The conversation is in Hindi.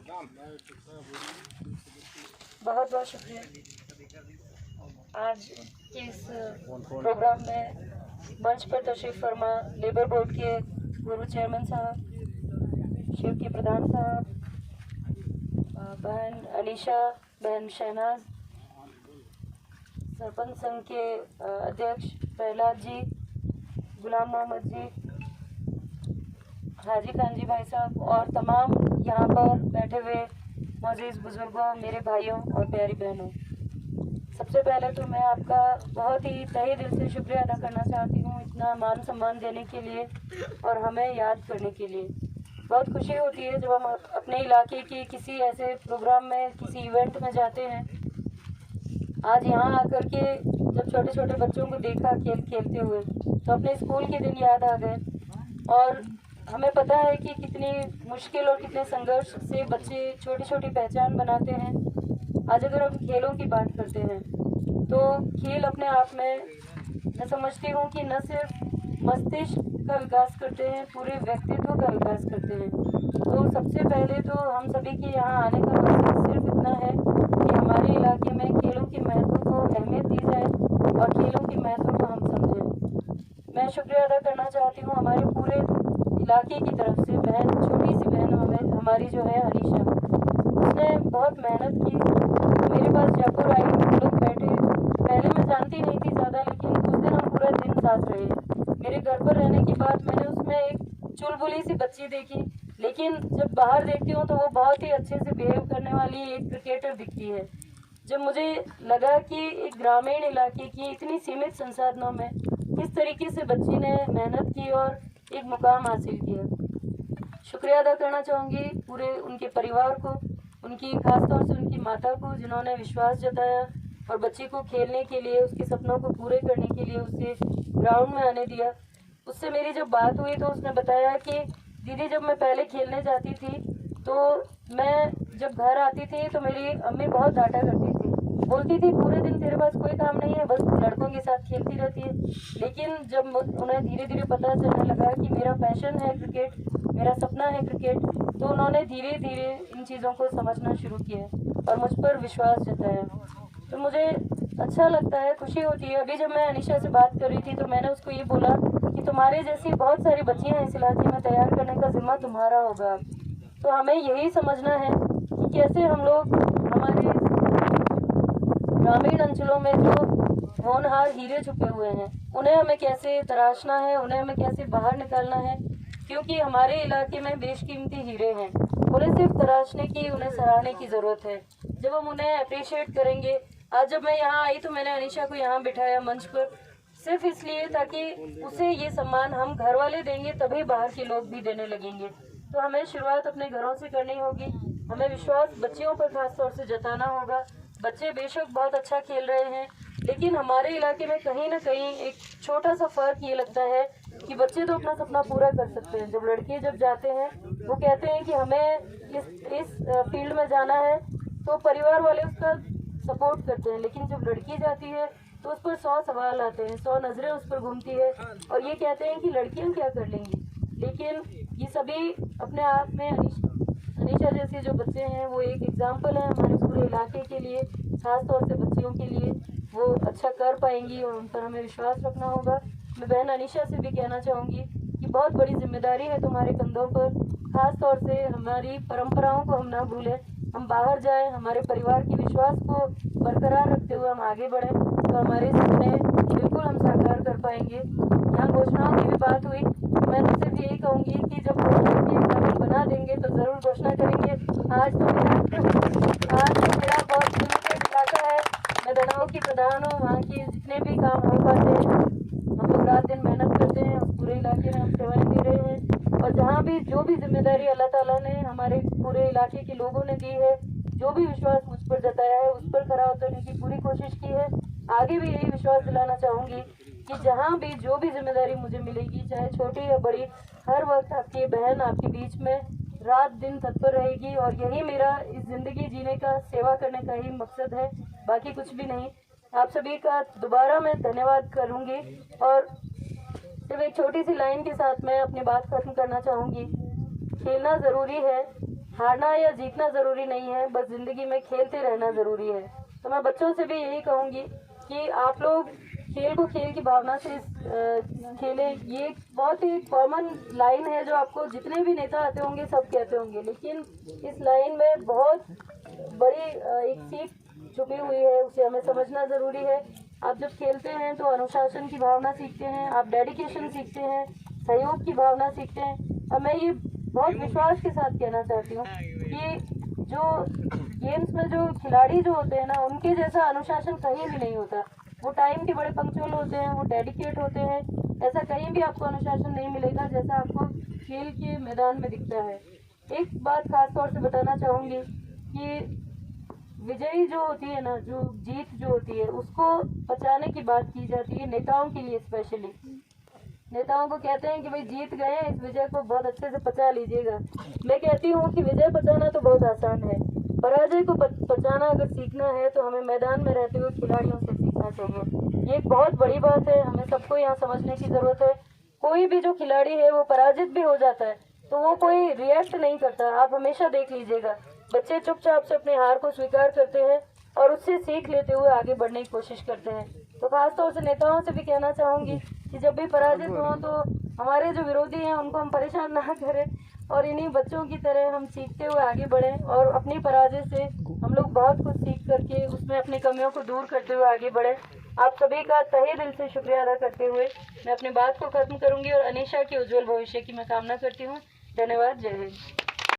बहुत बहुत शुक्रिया। आज के इस प्रोग्राम में मंच पर तशरीफ फरमा लेबर बोर्ड के पूर्व चेयरमैन साहब, शिव के प्रधान साहब, बहन अनीशा, बहन शहनाज, सरपंच संघ के अध्यक्ष प्रहलाद जी, गुलाम मोहम्मद जी, हाजी खान जी भाई साहब और तमाम यहाँ पर बैठे हुए मौजूद बुजुर्गों, मेरे भाइयों और प्यारी बहनों, सबसे पहले तो मैं आपका बहुत ही तहे दिल से शुक्रिया अदा करना चाहती हूँ इतना मान सम्मान देने के लिए और हमें याद करने के लिए। बहुत खुशी होती है जब हम अपने इलाके के किसी ऐसे प्रोग्राम में, किसी इवेंट में जाते हैं। आज यहाँ आकर के जब छोटे छोटे बच्चों को देखा खेलते हुए तो अपने स्कूल के दिन याद आ गए और हमें पता है कि कितनी मुश्किल और कितने संघर्ष से बच्चे छोटी छोटी पहचान बनाते हैं। आज अगर हम खेलों की बात करते हैं तो खेल अपने आप में मैं समझती हूँ कि न सिर्फ मस्तिष्क का विकास करते हैं, पूरे व्यक्तित्व का विकास करते हैं। तो सबसे पहले तो हम सभी के यहाँ आने का मकसद सिर्फ इतना है कि हमारे इलाके में खेलों के महत्व को अहमियत दी जाए और खेलों के महत्व को हम समझें। मैं शुक्रिया अदा करना चाहती हूँ हमारे पूरे इलाके की तरफ से बहन, छोटी सी बहन हमारी जो है अनीशा, उसने बहुत मेहनत की। मेरे पास जयपुर आई, हम लोग बैठे, पहले मैं जानती नहीं थी ज़्यादा, लेकिन उस दिन हम पूरा दिन साथ रहे। मेरे घर पर रहने के बाद मैंने उसमें एक चुलबुली सी बच्ची देखी, लेकिन जब बाहर देखती हूँ तो वो बहुत ही अच्छे से बिहेव करने वाली एक क्रिकेटर दिखती है। जब मुझे लगा कि एक ग्रामीण इलाके की इतनी सीमित संसाधनों में किस तरीके से बच्ची ने मेहनत की और एक मुकाम हासिल किया। शुक्रिया अदा करना चाहूँगी पूरे उनके परिवार को, उनकी खासतौर से उनकी माता को, जिन्होंने विश्वास जताया और बच्ची को खेलने के लिए, उसके सपनों को पूरे करने के लिए उसे ग्राउंड में आने दिया। उससे मेरी जब बात हुई तो उसने बताया कि दीदी, जब मैं पहले खेलने जाती थी तो मैं जब घर आती थी तो मेरी अम्मी बहुत डांटा करती थी, बोलती थी पूरे दिन तेरे पास कोई काम नहीं है, बस लड़कों के साथ खेलती रहती है। लेकिन जब उन्हें धीरे धीरे पता चलने लगा कि मेरा पैशन है क्रिकेट, मेरा सपना है क्रिकेट, तो उन्होंने धीरे धीरे इन चीज़ों को समझना शुरू किया और मुझ पर विश्वास जताया। तो मुझे अच्छा लगता है, खुशी होती है। अभी जब मैं अनीशा से बात कर रही थी तो मैंने उसको ये बोला कि तुम्हारे जैसी बहुत सारी बच्चियाँ इस इलाके में तैयार करने का जिम्मा तुम्हारा होगा। तो हमें यही समझना है कि कैसे हम लोग हमारे ग्रामीण अंचलों में जो होनहार हीरे छुपे हुए हैं उन्हें हमें कैसे तराशना है, उन्हें हमें कैसे बाहर निकालना है, क्योंकि हमारे इलाके में बेशकीमती हीरे हैं। उन्हें सिर्फ तराशने की, उन्हें सराहने की ज़रूरत है। जब हम उन्हें अप्रिशिएट करेंगे, आज जब मैं यहाँ आई तो मैंने अनीशा को यहाँ बिठाया मंच पर सिर्फ इसलिए ताकि उसे ये सम्मान हम घर वाले देंगे तभी बाहर के लोग भी देने लगेंगे। तो हमें शुरुआत अपने घरों से करनी होगी। हमें विश्वास बच्चियों पर खास तौर से जताना होगा। बच्चे बेशक बहुत अच्छा खेल रहे हैं, लेकिन हमारे इलाके में कहीं ना कहीं एक छोटा सा फ़र्क ये लगता है कि बच्चे तो अपना सपना पूरा कर सकते हैं। जब लड़के जब जाते हैं वो कहते हैं कि हमें इस फील्ड में जाना है, तो परिवार वाले उसका सपोर्ट करते हैं। लेकिन जब लड़की जाती है तो उस पर 100 सवाल आते हैं, 100 नज़रें उस पर घूमती है और ये कहते हैं कि लड़कियां क्या कर लेंगी। लेकिन ये सभी अपने आप में अनीशा जैसे जो बच्चे हैं वो एक एग्जाम्पल है हमारे पूरे इलाके के लिए, खास तौर से बच्चियों के लिए। वो अच्छा कर पाएंगी और उन पर हमें विश्वास रखना होगा। मैं बहन अनीशा से भी कहना चाहूँगी कि बहुत बड़ी जिम्मेदारी है तुम्हारे कंधों पर। खास तौर से हमारी परंपराओं को हम ना भूलें, हम बाहर जाएं, हमारे परिवार के विश्वास को बरकरार रखते हुए हम आगे बढ़ें, तो हमारे सपने बिल्कुल हम साकार कर पाएंगे। यहाँ घोषणाओं की भी बात हुई, मैं तो सिर्फ यही कहूँगी कि जब घोषणा की कानून बना देंगे तो ज़रूर घोषणा करेंगे। आज तो मेरा बहुत लिमिटेड इलाका है, मैं दनाव की प्रधान हूँ। वहाँ की जितने भी काम हो पाते हैं हम लोग रात दिन मेहनत करते हैं, उस पूरे इलाके में हम सेवाएं दे रहे हैं। और जहाँ भी जो भी जिम्मेदारी अल्लाह ताला ने हमारे पूरे इलाके के लोगों ने दी है, जो भी विश्वास मुझ पर जताया है, उस पर खरा उतरने की पूरी कोशिश की है। आगे भी यही विश्वास दिलाना चाहूँगी कि जहाँ भी जो भी जिम्मेदारी मुझे मिलेगी, चाहे छोटी या बड़ी, हर वक्त आपकी बहन आपके बीच में रात दिन तत्पर रहेगी। और यही मेरा इस ज़िंदगी जीने का, सेवा करने का ही मकसद है, बाकी कुछ भी नहीं। आप सभी का दोबारा मैं धन्यवाद करूँगी और सिर्फ एक छोटी सी लाइन के साथ मैं अपनी बात खत्म करना चाहूँगी। खेलना ज़रूरी है, हारना या जीतना ज़रूरी नहीं है, बस ज़िंदगी में खेलते रहना ज़रूरी है। तो मैं बच्चों से भी यही कहूँगी कि आप लोग खेल को खेल की भावना से खेलें। ये बहुत ही कॉमन लाइन है जो आपको जितने भी नेता आते होंगे सब कहते होंगे, लेकिन इस लाइन में बहुत बड़ी एक सीख छुपी हुई है, उसे हमें समझना ज़रूरी है। आप जब खेलते हैं तो अनुशासन की भावना सीखते हैं, आप डेडिकेशन सीखते हैं, सहयोग की भावना सीखते हैं। और मैं ये बहुत विश्वास के साथ कहना चाहती हूँ कि जो गेम्स में जो खिलाड़ी जो होते हैं ना, उनके जैसा अनुशासन कहीं भी नहीं होता। वो टाइम के बड़े पंक्चुअल होते हैं, वो डेडिकेट होते हैं। ऐसा कहीं भी आपको अनुशासन नहीं मिलेगा जैसा आपको खेल के मैदान में दिखता है। एक बात खास तौर से बताना चाहूँगी कि विजयी जो होती है ना, जो जीत जो होती है, उसको पचाने की बात की जाती है नेताओं के लिए स्पेशली। नेताओं को कहते हैं कि भाई जीत गए, इस विजय को बहुत अच्छे से पचा लीजिएगा। मैं कहती हूँ कि विजय पचाना तो बहुत आसान है, पराजय को पचाना अगर सीखना है तो हमें मैदान में रहते हुए खिलाड़ियों से सीखना चाहिए। ये एक बहुत बड़ी बात है, हमें सबको यहाँ समझने की ज़रूरत है। कोई भी जो खिलाड़ी है वो पराजित भी हो जाता है तो वो कोई रिएक्ट नहीं करता। आप हमेशा देख लीजिएगा, बच्चे चुपचाप से अपने हार को स्वीकार करते हैं और उससे सीख लेते हुए आगे बढ़ने की कोशिश करते हैं। तो खासतौर से नेताओं से भी कहना चाहूँगी कि जब भी पराजित हो तो हमारे जो विरोधी हैं उनको हम परेशान ना करें और इन्हीं बच्चों की तरह हम सीखते हुए आगे बढ़ें और अपनी पराजय से हम लोग बहुत कुछ सीख करके उसमें अपनी कमियों को दूर करते हुए आगे बढ़ें। आप सभी का तहे दिल से शुक्रिया अदा करते हुए मैं अपनी बात को खत्म करूंगी और अनीशा के उज्जवल भविष्य की मैं कामना करती हूँ। धन्यवाद। जय हिंद।